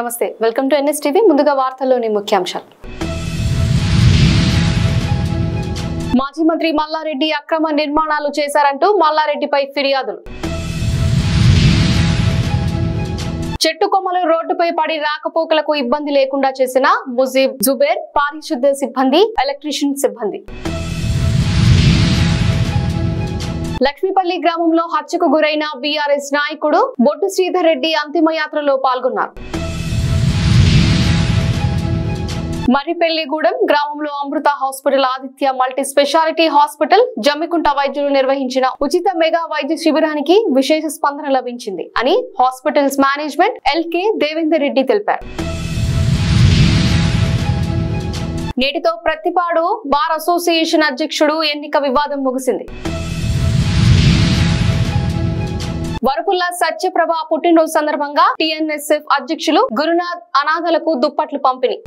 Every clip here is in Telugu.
నమస్తే, వెల్కమ్ టు ఎన్ఎస్ టీవీ. ముందుగా వార్తల్లోని ముఖ్యాంశాలు. మాజీ మంత్రి మల్లారెడ్డి అక్రమ నిర్మాణాలు చేశారంటూ మల్లారెడ్డిపై ఫిర్యాదులు. చెట్టు కొమ్మలు రోడ్డుపై పడి రాకపోకలకు ఇబ్బంది లేకుండా చేసిన ముజీబ్ జుబేర్, పారిశుద్ధ్య సిబ్బంది, ఎలక్ట్రీషియన్ సిబ్బంది. లక్ష్మీపల్లి గ్రామంలో హత్యకు గురైన బీఆర్ఎస్ నాయకుడు బొట్టు శ్రీధర్ రెడ్డి అంతిమయాత్రలో పాల్గొన్నారు. మర్రిపెల్లిగూడెం గ్రామంలో Amrita hospital, Aditya multi speciality hospital, Jammikunta వైద్యులు నిర్వహించిన ఉచిత మెగా వైద్య శిబిరానికి విశేష స్పందన లభించింది అని hospitals management LK Devender Reddy తెలిపారు. నేటితో ప్రతిపాడు బార్ అసోసియేషన్ అధ్యక్షుడు ఎన్నిక వివాదం ముగిసింది. వరపుల్ల సత్యప్రభ పుట్టినరోజు సందర్భంగా టిఎన్ఎస్ఎఫ్ అధ్యక్షులు గురునాథ్ అనాథలకు దుప్పట్లు పంపిణీ.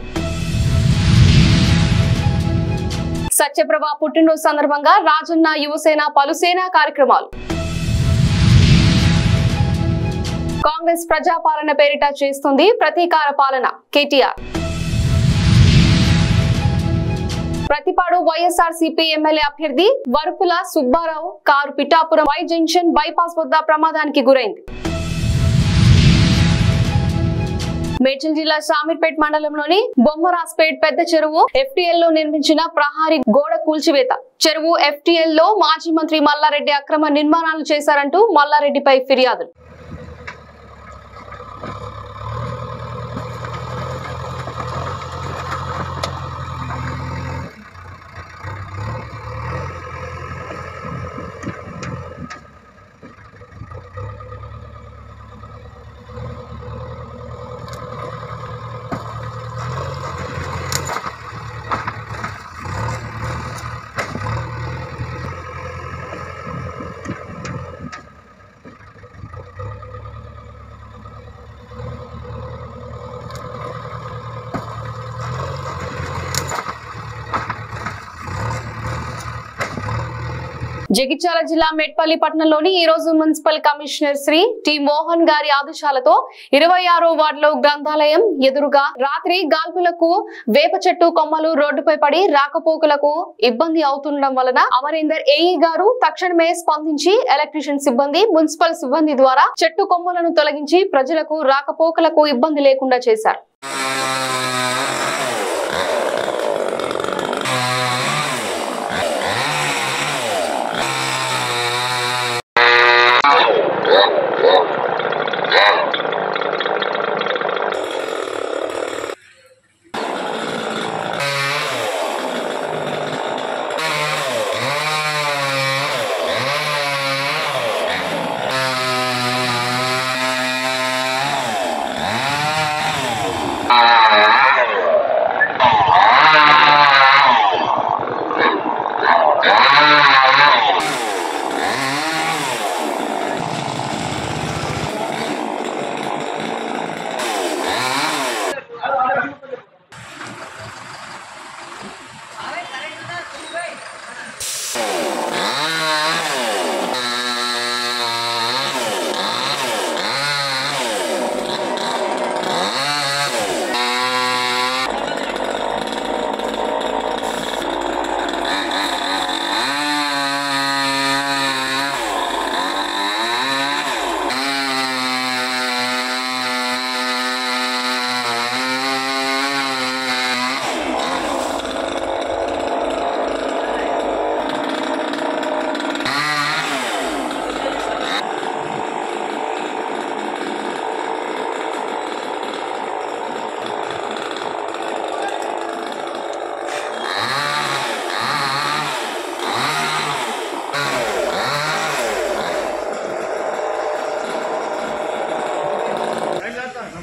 సత్యప్రభ పుట్టినరోజు సందర్భంగా రాజన్న యువసేన పలు సేనా కార్యక్రమాలు. కాంగ్రెస్ ప్రజాపాలన పేరిట చేస్తుంది ప్రతీకార పాలన, కేటీఆర్. ప్రతిపాడు వైఎస్ఆర్సీపీ ఎమ్మెల్యే అభ్యర్థి Varupula Subbarao car Pithapuram Y junction bypass వద్ద ప్రమాదానికి గురైంది. మేడ్చల్ జిల్లా షామీర్పేట్ మండలంలోని బొమ్మరాజ్పేట్ పెద్ద చెరువు ఎఫ్టీఎల్ లో నిర్మించిన ప్రహారీ గోడ కూల్చివేత. చెరువు ఎఫ్టీఎల్ లో మాజీ మంత్రి మల్లారెడ్డి అక్రమ నిర్మాణాలు చేశారంటూ మల్లారెడ్డిపై ఫిర్యాదులు. జగిత్యాల జిల్లా మెట్పల్లి పట్టణంలోని ఈ రోజు municipal commissioner Shri T Mohan గారి ఆదేశాలతో 26వ వార్డులో గ్రంథాలయం ఎదురుగా రాత్రి గాల్పులకు వేప చెట్టు కొమ్మలు రోడ్డుపై పడి రాకపోకలకు ఇబ్బంది అవుతుండడం వలన అమరేందర్ ఏఈ గారు తక్షణమే స్పందించి ఎలక్ట్రీషియన్ సిబ్బంది, మున్సిపల్ సిబ్బంది ద్వారా చెట్టు కొమ్మలను తొలగించి ప్రజలకు రాకపోకలకు ఇబ్బంది లేకుండా చేశారు.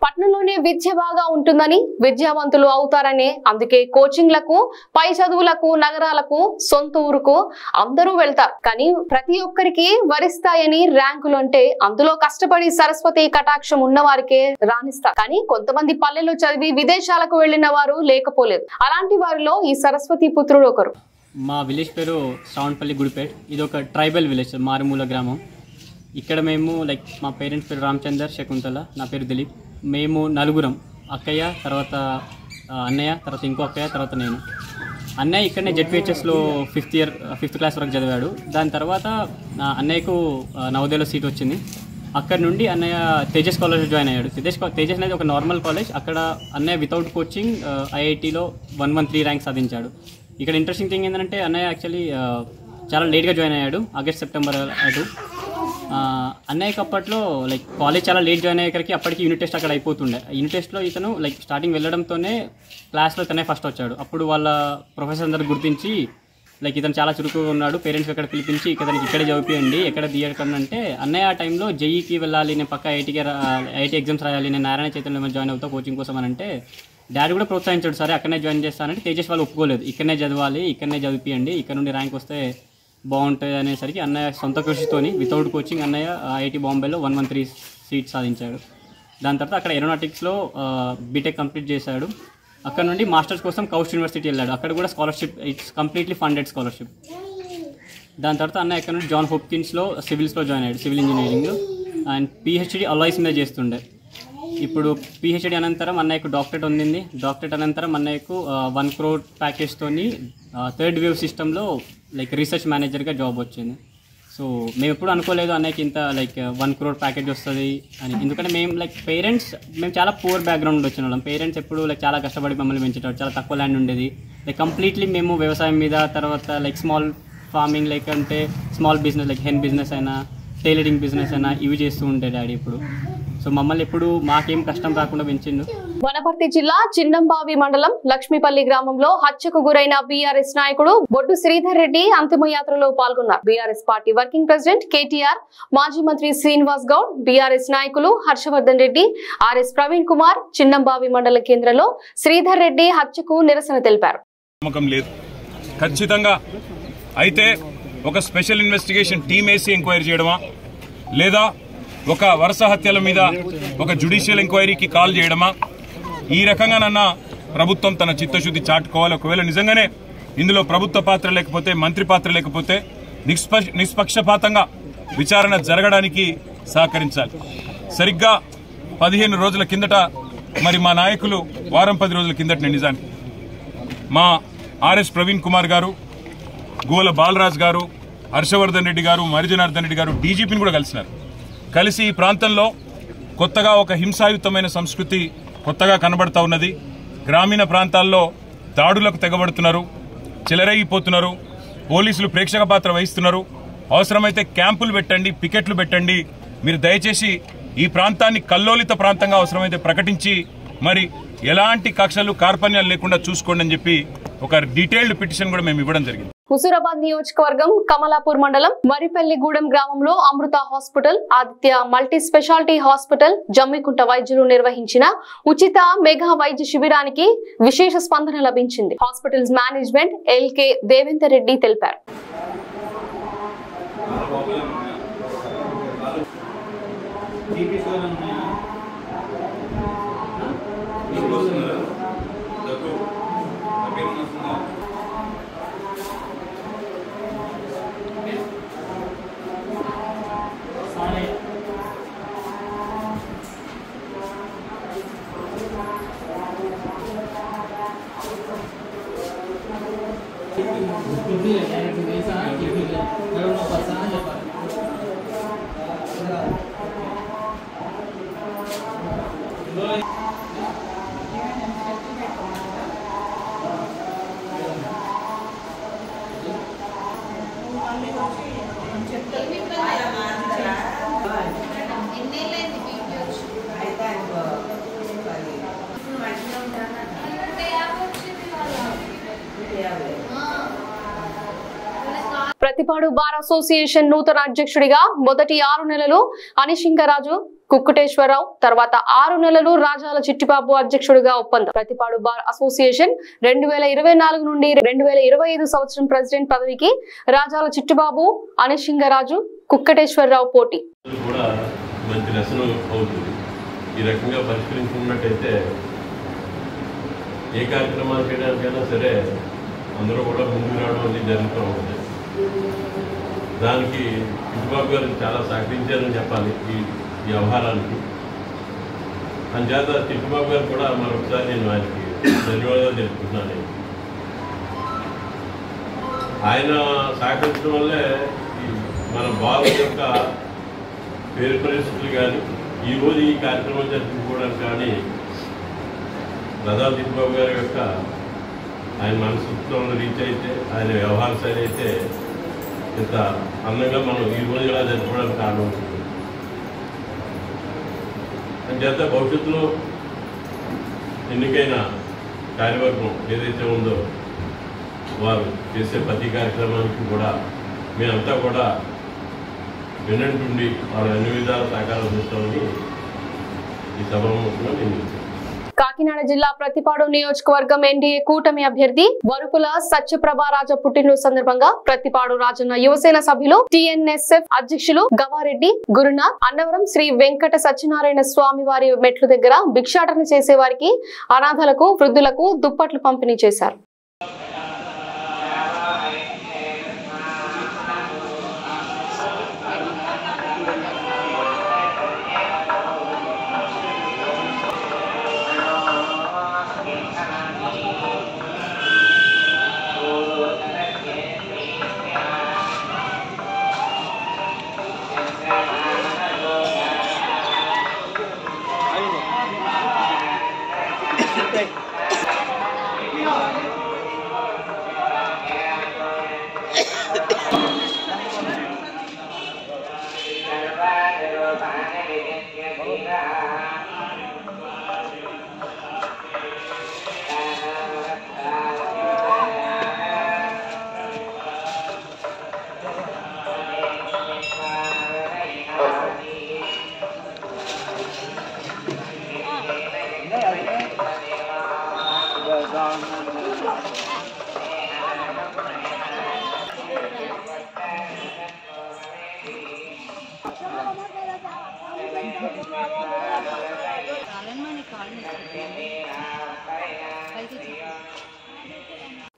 పట్టణంలోనే విద్య బాగా ఉంటుందని, విద్యావంతులు అవుతారని, అందుకే కోచింగ్లకు, పై చదువులకు, నగరాలకు, సొంత ఊరుకు అందరూ వెళ్తారు. కానీ ప్రతి ఒక్కరికి వరిస్తాయని ర్యాంకులు అంటే అందులో కష్టపడి సరస్వతి కటాక్షం ఉన్న వారికే రాణిస్తారు. కానీ కొంతమంది పల్లెల్లో చదివి విదేశాలకు వెళ్లిన వారు లేకపోలేదు. అలాంటి వారిలో ఈ సరస్వతి పుత్రుడు ఒకరు. మా విలేజ్ పేరు శ్రావణపల్లి గుడిపేట్. ఇది ఒక ట్రైబల్ విలేజ్, మారుమూల గ్రామం. ఇక్కడ మేము మా పేరెంట్స్ పేరు రామచందర్, శకుంతల, నా పేరు దిలీప్. మేము నలుగురం అక్కయ్య, తర్వాత అన్నయ్య, తర్వాత ఇంకో అక్కయ్య, తర్వాత నేను. అన్నయ్య ఇక్కడనే జెడ్పిహెచ్ఎస్లో ఫిఫ్త్ క్లాస్ వరకు చదివాడు. దాని తర్వాత అన్నయ్యకు నవోదయలో సీట్ వచ్చింది. అక్కడ నుండి అన్నయ్య తేజస్ కాలేజ్ జాయిన్ అయ్యాడు. తేజస్ అనేది ఒక నార్మల్ కాలేజ్. అక్కడ అన్నయ్య వితౌట్ కోచింగ్ ఐఐటీలో 113 ర్యాంక్ సాధించాడు. ఇక్కడ ఇంట్రెస్టింగ్ థింగ్ ఏంటంటే అన్నయ్య యాక్చువల్లీ చాలా లేట్గా జాయిన్ అయ్యాడు, ఆగస్ట్ సెప్టెంబర్ అటు. అన్నయ్యకి అప్పట్లో లైక్ కాలేజ్ చాలా లేట్ జాయిన్ అయ్యేసరికి అప్పటికి యూనిట్ టెస్ట్ అక్కడ అయిపోతుండే. యూనిట్ టెస్ట్లో ఇతను లైక్ స్టార్టింగ్ వెళ్ళడంతోనే క్లాస్లో తనే ఫస్ట్ వచ్చాడు. అప్పుడు వాళ్ళ ప్రొఫెసర్ అందరు గుర్తించి లైక్ ఇతను చాలా చురుకుగా ఉన్నాడు, పేరెంట్స్ ఎక్కడ పిలిపించి ఇతనికి ఇక్కడే చదివించండి, ఎక్కడ తీయకండి అంటే, అన్నయ్య ఆ టైంలో జేఈకి వెళ్ళాలి, నేను పక్క ఐఐటీ ఎగ్జామ్స్ రాయాలి, నేను నారాయణ చైతన్యంలో జాయిన్ అవుతా కోచింగ్ కోసం అని అంటే డాడీ కూడా ప్రోత్సహించాడు. సరే అక్కడనే జాయిన్ చేస్తానంటే తేజస్ వాళ్ళు ఒప్పుకోలేదు, ఇక్కడనే చదవాలి, ఇక్కడనే చదివించండి, ఇక్కడ నుండి ర్యాంక్ వస్తే బాగుంటుంది అనేసరికి అన్నయ్య సొంత కృషితోని వితౌట్ కోచింగ్ అన్నయ్య ఐఐటీ బాంబేలో 113 సీట్ సాధించాడు. దాని తర్వాత అక్కడ ఏరోనాటిక్స్లో బీటెక్ కంప్లీట్ చేశాడు. అక్కడ నుండి మాస్టర్స్ కోసం కౌస్ట్ యూనివర్సిటీ వెళ్ళాడు. అక్కడ కూడా scholarship, it's completely funded scholarship. దాని తర్వాత అన్నయ్య అక్కడ నుండి జాన్ హోప్కిన్స్లో సివిల్స్లో జాయిన్ అయ్యాడు, సివిల్ ఇంజనీరింగ్లో. అండ్ పిహెచ్డి అలాయ్స్ మీద చేస్తుండే. ఇప్పుడు పిహెచ్డి అనంతరం అన్నయ్యకు డాక్టరేట్ ఉండింది. డాక్టరేట్ అనంతరం అన్నయ్యకు 1 crore ప్యాకేజ్తోని థర్డ్ వేవ్ సిస్టంలో లైక్ రీసెర్చ్ మేనేజర్గా జాబ్ వచ్చింది. సో మేము ఎప్పుడు అనుకోలేదు అన్నయ్యకి ఇంత లైక్ 1 crore ప్యాకేజ్ వస్తుంది అని. ఎందుకంటే మేము లైక్ మేము చాలా పూర్ బ్యాక్గ్రౌండ్ వచ్చిన వాళ్ళం. పేరెంట్స్ ఎప్పుడు లైక్ చాలా కష్టపడి మమ్మల్ని పెంచేటారు, చాలా తక్కువ ల్యాండ్ ఉండేది. లైక్ కంప్లీట్లీ మేము వ్యవసాయం మీద, తర్వాత లైక్ స్మాల్ ఫార్మింగ్, లైక్ అంటే small business like hen business అయినా, టైలరింగ్ బిజినెస్ అయినా ఇవి చేస్తూ ఉండే డాడీ ఇప్పుడు. సో మమ్మల్ని ఎప్పుడు మాకేం కష్టం రాకుండా పెంచిండు. వనపర్తి జిల్లా చిన్నంబావి మండలం లక్ష్మీపల్లి గ్రామంలో హత్యకు గురైన బీఆర్ఎస్ నాయకుడు బొడ్డు శ్రీధర్ రెడ్డి అంతిమయాత్రలో పాల్గొన్నారు. BRS party working president KTR, మాజీ మంత్రి శ్రీనివాస్ గౌడ్, బీఆర్ఎస్ నాయకులు హర్షవర్ధన్ రెడ్డి, ఆర్ఎస్ ప్రవీణ్ కుమార్ చిన్నంబావి మండల కేంద్రంలో శ్రీధర్ రెడ్డి హత్యకు నిరసన తెలిపారు. ఖచ్చితంగా అయితే ఒక స్పెషల్ ఇన్వెస్టిగేషన్ టీమ్ వేసి ఎంక్వైరీ చేయడమా, లేదా ఒక వరుస హత్యల మీద ఒక జ్యుడిషియల్ ఎంక్వైరీకి కాల్ చేయడమా, ఈ రకంగానన్నా ప్రభుత్వం తన చిత్తశుద్ధి చాటుకోవాలి. ఒకవేళ నిజంగానే ఇందులో ప్రభుత్వ పాత్ర లేకపోతే, మంత్రి పాత్ర లేకపోతే నిష్పక్షపాతంగా విచారణ జరగడానికి సహకరించాలి. సరిగ్గా 15 రోజుల కిందట మరి మా నాయకులు వారం 10 రోజుల కిందట నిజానికి మా ఆర్ఎస్ ప్రవీణ్ కుమార్ గారు, గోల బాలరాజ్ గారు, హర్షవర్ధన్ రెడ్డి గారు, మరిజనార్దన్ రెడ్డి గారు డీజీపీని కూడా కలిసినారు. కలిసి ఈ ప్రాంతంలో కొత్తగా ఒక హింసాయుతమైన సంస్కృతి కొత్తగా కనబడతా ఉన్నది. గ్రామీణ ప్రాంతాల్లో దాడులకు తెగబడుతున్నారు, చెలరేగిపోతున్నారు, పోలీసులు ప్రేక్షక పాత్ర వహిస్తున్నారు. అవసరమైతే క్యాంపులు పెట్టండి, పికెట్లు పెట్టండి. మీరు దయచేసి ఈ ప్రాంతాన్ని కల్లోలిత ప్రాంతంగా అవసరమైతే ప్రకటించి మరి ఎలాంటి కక్షలు కార్పణ్యాలు లేకుండా చూసుకోండి అని చెప్పి ఒక డీటెయిల్డ్ పిటిషన్ కూడా మేము ఇవ్వడం జరిగింది. హుజూరాబాద్ నియోజకవర్గం కమలాపూర్ మండలం మరిపల్లిగూడెం గ్రామంలో Amrita hospital, Aditya multi speciality hospital, Jammikunta వైద్యులు నిర్వహించిన ఉచిత మెగా వైద్య శిబిరానికి విశేష స్పందన లభించింది. Hospitals management LK Devender Reddy తెలిపారు. ప్రతిపాడు బార్ అసోసియేషన్ నూతన అధ్యక్షుడిగా మొదటి 6 నెలలు అనిశింగరాజు కుక్కుటేశ్వరరావు, తర్వాత 6 నెలలు రాజాల చిట్టిబాబు అధ్యక్షుడిగా ఒప్పందం. ప్రతిపాడు బార్ అసోసియేషన్ 2024 నుండి 2025 సంవత్సరం ప్రెసిడెంట్ పదవికి రాజాల చిట్టిబాబు, అనిశింగరాజు, కుక్కటేశ్వరరావు పోటీ. ఈ రకంగా పరిష్కరించుకున్నట్టయితే ఏ కార్యక్రమాలు చేయడానికైనా సరే అందరూ కూడా ముందుకు రావడం అనేది జరుగుతూ ఉంటుంది. దానికి చిట్టిబాబు గారు చాలా సహకరించారని చెప్పాలి ఈ వ్యవహారానికి. అంచేత చిట్టుబాబు గారు కూడా మరొకసారి నేను ఆయనకి ధన్యవాదాలు తెలుపుతున్నాను. ఆయన సహకరించడం వల్లే మన బాల యొక్క పేరు పరిస్థితులు కానీ ఈరోజు ఈ కార్యక్రమం జరుపుకోవడానికి కానీ రథాల చిట్టుబాబు గారి యొక్క ఆయన మనస్తత్వంలో రీచ్ అయితే, ఆయన వ్యవహార శైలి అయితే ఇంత అందంగా మనం ఈ రోజు ఇలా జరుపుకోవడానికి కారణం అవుతుంది. అంచేత భవిష్యత్తులో ఎన్నికైన కార్యవర్గం ఏదైతే ఉందో వారు చేసే ప్రతి కార్యక్రమానికి కూడా మేమంతా కూడా వినంటుండి వారు అన్ని విధాల సహకారం అందిస్తామని ఈ సభాముఖంగా నేను కాకినాడ జిల్లా ప్రతిపాడు నియోజకవర్గం ఎన్డీఏ కూటమి అభ్యర్థి వరుపుల సత్యప్రభారాజ పుట్టినరోజు సందర్భంగా ప్రతిపాడు రాజన్న యువసేన సభ్యులు టీఎన్ఎస్ఎఫ్ అధ్యక్షులు గవారెడ్డి గురునాథ్ అన్నవరం శ్రీ వెంకట సత్యనారాయణ స్వామి వారి మెట్ల దగ్గర భిక్షాటన చేసే వారికి, అనాథలకు, వృద్ధులకు దుప్పట్లు పంపిణీ చేశారు.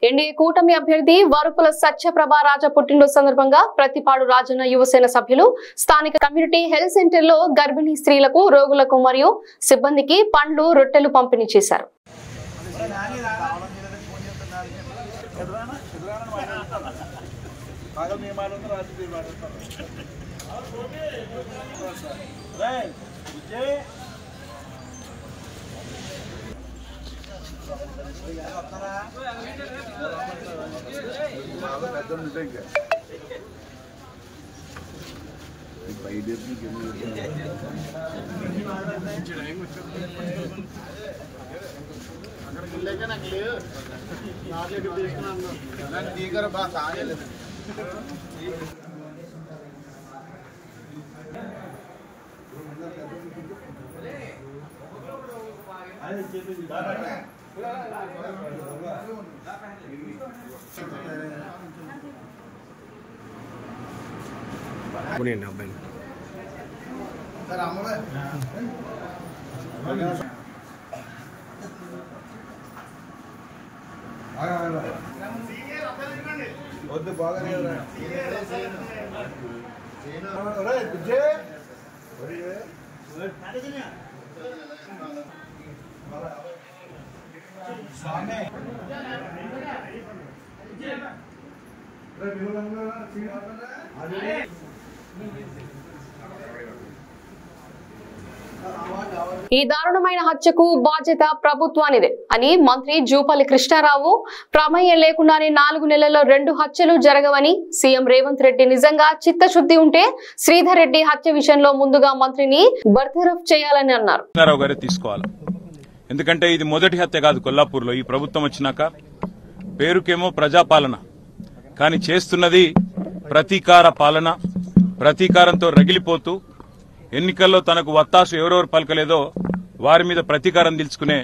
ఎన్డీఏ కూటమి అభ్యర్థి వరుపుల సత్యప్రభారాజ పుట్టినరోజు సందర్భంగా ప్రతిపాడు రాజన్న యువసేన సభ్యులు స్థానిక కమ్యూనిటీ హెల్త్ సెంటర్ లో గర్భిణీ స్త్రీలకు, రోగులకు మరియు సిబ్బందికి పండ్లు, రొట్టెలు పంపిణీ చేశారు. ఈ దారుణమైన హత్యకు బాధ్యత ప్రభుత్వానిదే అని మంత్రి జూపల్లి కృష్ణారావు, ప్రమేయం లేకుండానే 4 నెలల్లో 2 హత్యలు జరగవని సీఎం రేవంత్ రెడ్డి నిజంగా చిత్తశుద్ధి ఉంటే శ్రీధర్ రెడ్డి హత్య విషయంలో ముందుగా మంత్రిని బర్తరఫ్ చేయాలని అన్నారు. ఎందుకంటే ఇది మొదటి హత్య కాదు కొల్లాపూర్లో. ఈ ప్రభుత్వం వచ్చినాక పేరుకేమో ప్రజాపాలన, కానీ చేస్తున్నది ప్రతీకార పాలన. ప్రతీకారంతో రగిలిపోతూ ఎన్నికల్లో తనకు వత్తాసు ఎవరెవరు పలకలేదో వారి మీద ప్రతీకారం తీర్చుకునే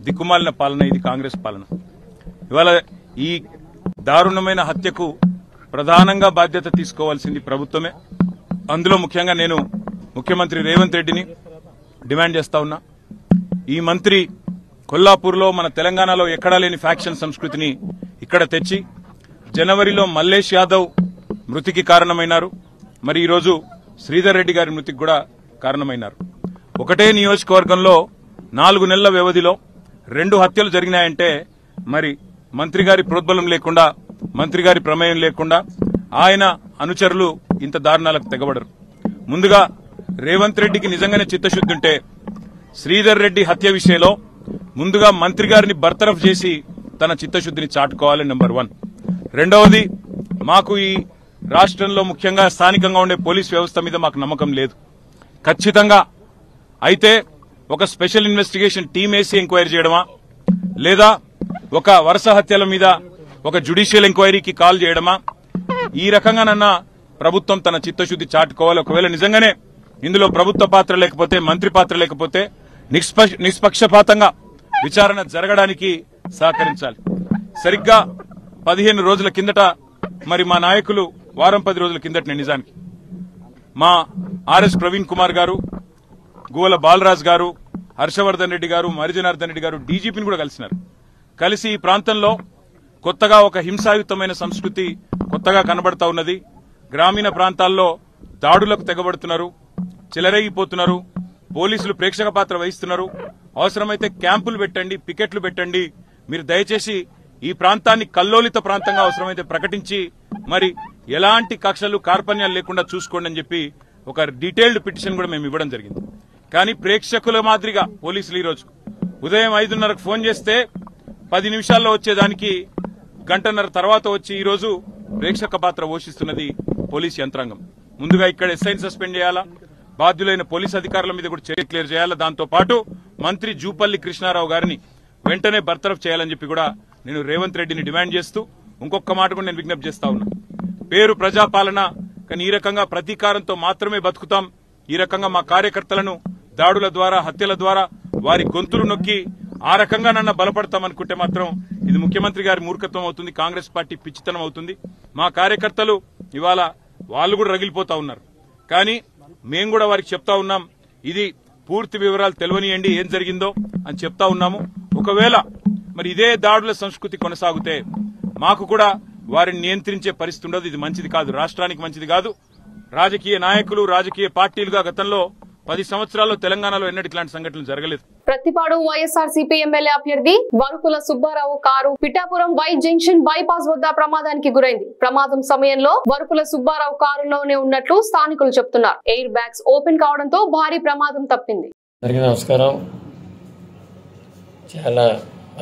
దిక్కుమాలిన పాలన ఇది కాంగ్రెస్ పాలన. ఇవాళ ఈ దారుణమైన హత్యకు ప్రధానంగా బాధ్యత తీసుకోవాల్సింది ప్రభుత్వమే. అందులో ముఖ్యంగా నేను ముఖ్యమంత్రి రేవంత్ రెడ్డిని డిమాండ్ చేస్తా ఉన్నా. ఈ మంత్రి కొల్లాపూర్లో మన తెలంగాణలో ఎక్కడా లేని ఫ్యాక్షన్ సంస్కృతిని ఇక్కడ తెచ్చి జనవరిలో మల్లేష్ యాదవ్ మృతికి కారణమైనారు. మరి ఈరోజు శ్రీధర్ రెడ్డి గారి మృతికి కూడా కారణమైనారు. ఒకటే నియోజకవర్గంలో 4 నెలల వ్యవధిలో 2 హత్యలు జరిగినాయంటే మరి మంత్రి గారి ప్రోద్బలం లేకుండా, మంత్రి గారి ప్రమేయం లేకుండా ఆయన అనుచరులు ఇంత దారుణాలకు తెగబడరు. ముందుగా రేవంత్ రెడ్డికి నిజంగానే చిత్తశుద్ధి ఉంటే శ్రీధర్ రెడ్డి హత్య విషయంలో ముందుగా మంత్రి గారిని బర్తరఫ్ చేసి తన చిత్తశుద్ధిని చాటుకోవాలి. నెంబర్ 1. రెండవది, మాకు ఈ రాష్ట్రంలో ముఖ్యంగా స్థానికంగా ఉండే పోలీస్ వ్యవస్థ మీద మాకు నమ్మకం లేదు. ఖచ్చితంగా అయితే ఒక స్పెషల్ ఇన్వెస్టిగేషన్ టీం వేసి ఎంక్వైరీ చేయడమా, లేదా ఒక వరుస హత్యల మీద ఒక జ్యుడిషియల్ ఎంక్వైరీకి కాల్ చేయడమా, ఈ రకంగానన్నా ప్రభుత్వం తన చిత్తశుద్ధి చాటుకోవాలి. ఒకవేళ నిజంగానే ఇందులో ప్రభుత్వ పాత్ర లేకపోతే, మంత్రి పాత్ర లేకపోతే నిష్పక్షపాతంగా విచారణ జరగడానికి సహకరించాలి. సరిగ్గా 15 రోజుల కిందట మరి మా నాయకులు వారం 10 రోజుల కిందట నిజానికి మా ఆర్ఎస్ ప్రవీణ్ కుమార్ గారు, గువ్వల బాలరాజ్ గారు, హర్షవర్ధన్ రెడ్డి గారు, మరిజనార్దన్ రెడ్డి గారు డీజీపీని కూడా కలిసినారు. కలిసి ఈ ప్రాంతంలో కొత్తగా ఒక హింసాయుతమైన సంస్కృతి కొత్తగా కనబడతా ఉన్నది. గ్రామీణ ప్రాంతాల్లో దాడులకు తెగబడుతున్నారు, చెలరేగిపోతున్నారు, పోలీసులు ప్రేక్షక పాత్ర వహిస్తున్నారు. అవసరమైతే క్యాంపులు పెట్టండి, పికెట్లు పెట్టండి. మీరు దయచేసి ఈ ప్రాంతాన్ని కల్లోలిత ప్రాంతంగా అవసరమైతే ప్రకటించి మరి ఎలాంటి కక్షలు కార్పణ్యాలు లేకుండా చూసుకోండి అని చెప్పి ఒక డీటెయిల్డ్ పిటిషన్ కూడా మేము ఇవ్వడం జరిగింది. కానీ ప్రేక్షకుల మాదిరిగా పోలీసులు ఈరోజు ఉదయం 5:30కు ఫోన్ చేస్తే 10 నిమిషాల్లో వచ్చేదానికి గంటన్నర తర్వాత వచ్చి ఈరోజు ప్రేక్షక పాత్ర పోషిస్తున్నది పోలీస్ యంత్రాంగం. ముందుగా ఇక్కడ ఎస్ఐని సస్పెండ్ చేయాలా, బాధ్యులైన పోలీస్ అధికారుల మీద కూడా చర్య క్లియర్ చేయాలా, దాంతో పాటు మంత్రి జూపల్లి కృష్ణారావు గారిని వెంటనే బర్తరఫ్ చేయాలని చెప్పి కూడా నేను రేవంత్ రెడ్డిని డిమాండ్ చేస్తూ ఇంకొక మాట కూడా నేను విజ్ఞప్తి చేస్తా ఉన్నా. పేరు ప్రజాపాలన, కానీ ఈ రకంగా ప్రతీకారంతో మాత్రమే బతుకుతాం. ఈ రకంగా మా కార్యకర్తలను దాడుల ద్వారా, హత్యల ద్వారా వారి గొంతులు నొక్కి ఆ రకంగా నన్ను బలపడతామనుకుంటే మాత్రం ఇది ముఖ్యమంత్రి గారి మూర్ఖత్వం అవుతుంది, కాంగ్రెస్ పార్టీ పిచ్చితనం అవుతుంది. మా కార్యకర్తలు ఇవాళ వాళ్ళు కూడా రగిలిపోతా ఉన్నారు. కానీ మేము కూడా వారికి చెప్తా ఉన్నాం, ఇది పూర్తి వివరాలు తెలియనియండి ఏం జరిగిందో అని చెప్తా ఉన్నాము. ఒకవేళ మరి ఇదే దాడుల సంస్కృతి కొనసాగితే మాకు కూడా వారిని నియంత్రించే పరిస్థితి ఉండదు. ఇది మంచిది కాదు, రాష్ట్రానికి మంచిది కాదు. రాజకీయ నాయకులు, రాజకీయ పార్టీలుగా గతంలో 10 సంవత్సరాల్లో తెలంగాణలో ఎన్నటి ఇట్లాంటి సంఘటనలు జరగలేదు. ప్రతిపాడు వైఎస్ఆర్సీపీ ఎమ్మెల్యే అభ్యర్థి Varukula Subbarao car Pithapuram Y junction bypass వద్ద ప్రమాదానికి గురైంది. ప్రమాదం సమయంలో వరుకుల సుబ్బారావు కారులోనే ఉన్నట్లు స్థానికులు చెప్తున్నారు. ఎయిర్ బ్యాగ్స్ ఓపెన్ కావడంతో భారీ ప్రమాదం తప్పింది. నమస్కారం. చాలా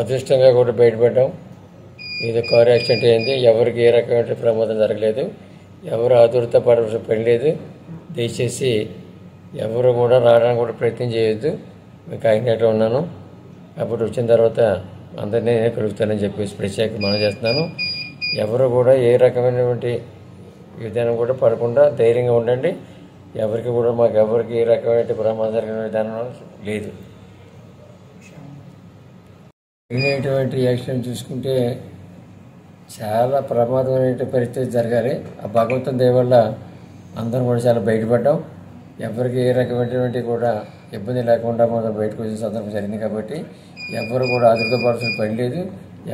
అదృష్టంగా కూడా బయటపడ్డాం. ఇది కారు యాక్సిడెంట్ అయింది. ఎవరికి ఏ రకమైన ప్రమాదం జరగలేదు. ఎవరు ఆదుర్త పడాల్సిన పని లేదు. దయచేసి ఎవరు కూడా రావడానికి కూడా ప్రయత్నం చేయొద్దు. మీకు కాకినాడలో ఉన్నాను, అప్పుడు వచ్చిన తర్వాత అందరినీ నేను కలుగుతానని చెప్పేసి ప్రత్యేక మనం చేస్తున్నాను. ఎవరు కూడా ఏ రకమైనటువంటి విధానం కూడా పడకుండా ధైర్యంగా ఉండండి. ఎవరికి కూడా మాకు ఎవరికి ఏ రకమైన ప్రమాదం జరిగిన విధానం లేదు. జరిగినటువంటి యాక్సిడెంట్ చూసుకుంటే చాలా ప్రమాదమైన పరిస్థితి జరగాలి. ఆ భగవంతుని దయ వల్ల అందరం కూడా చాలా బయటపడ్డాం. ఎవరికి ఏ రకమైనటువంటి కూడా ఇబ్బంది లేకుండా మనం బయటకు వచ్చిన సందర్భం జరిగింది. కాబట్టి ఎవరు కూడా ఆదుర్దపడాల్సిన పని లేదు.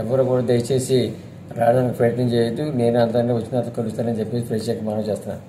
ఎవరు కూడా దయచేసి రావడానికి ప్రయత్నం చేయొద్దు. నేను అందరినీ వచ్చిన కలుస్తానని చెప్పి ప్రత్యేక మనం చేస్తున్నాను.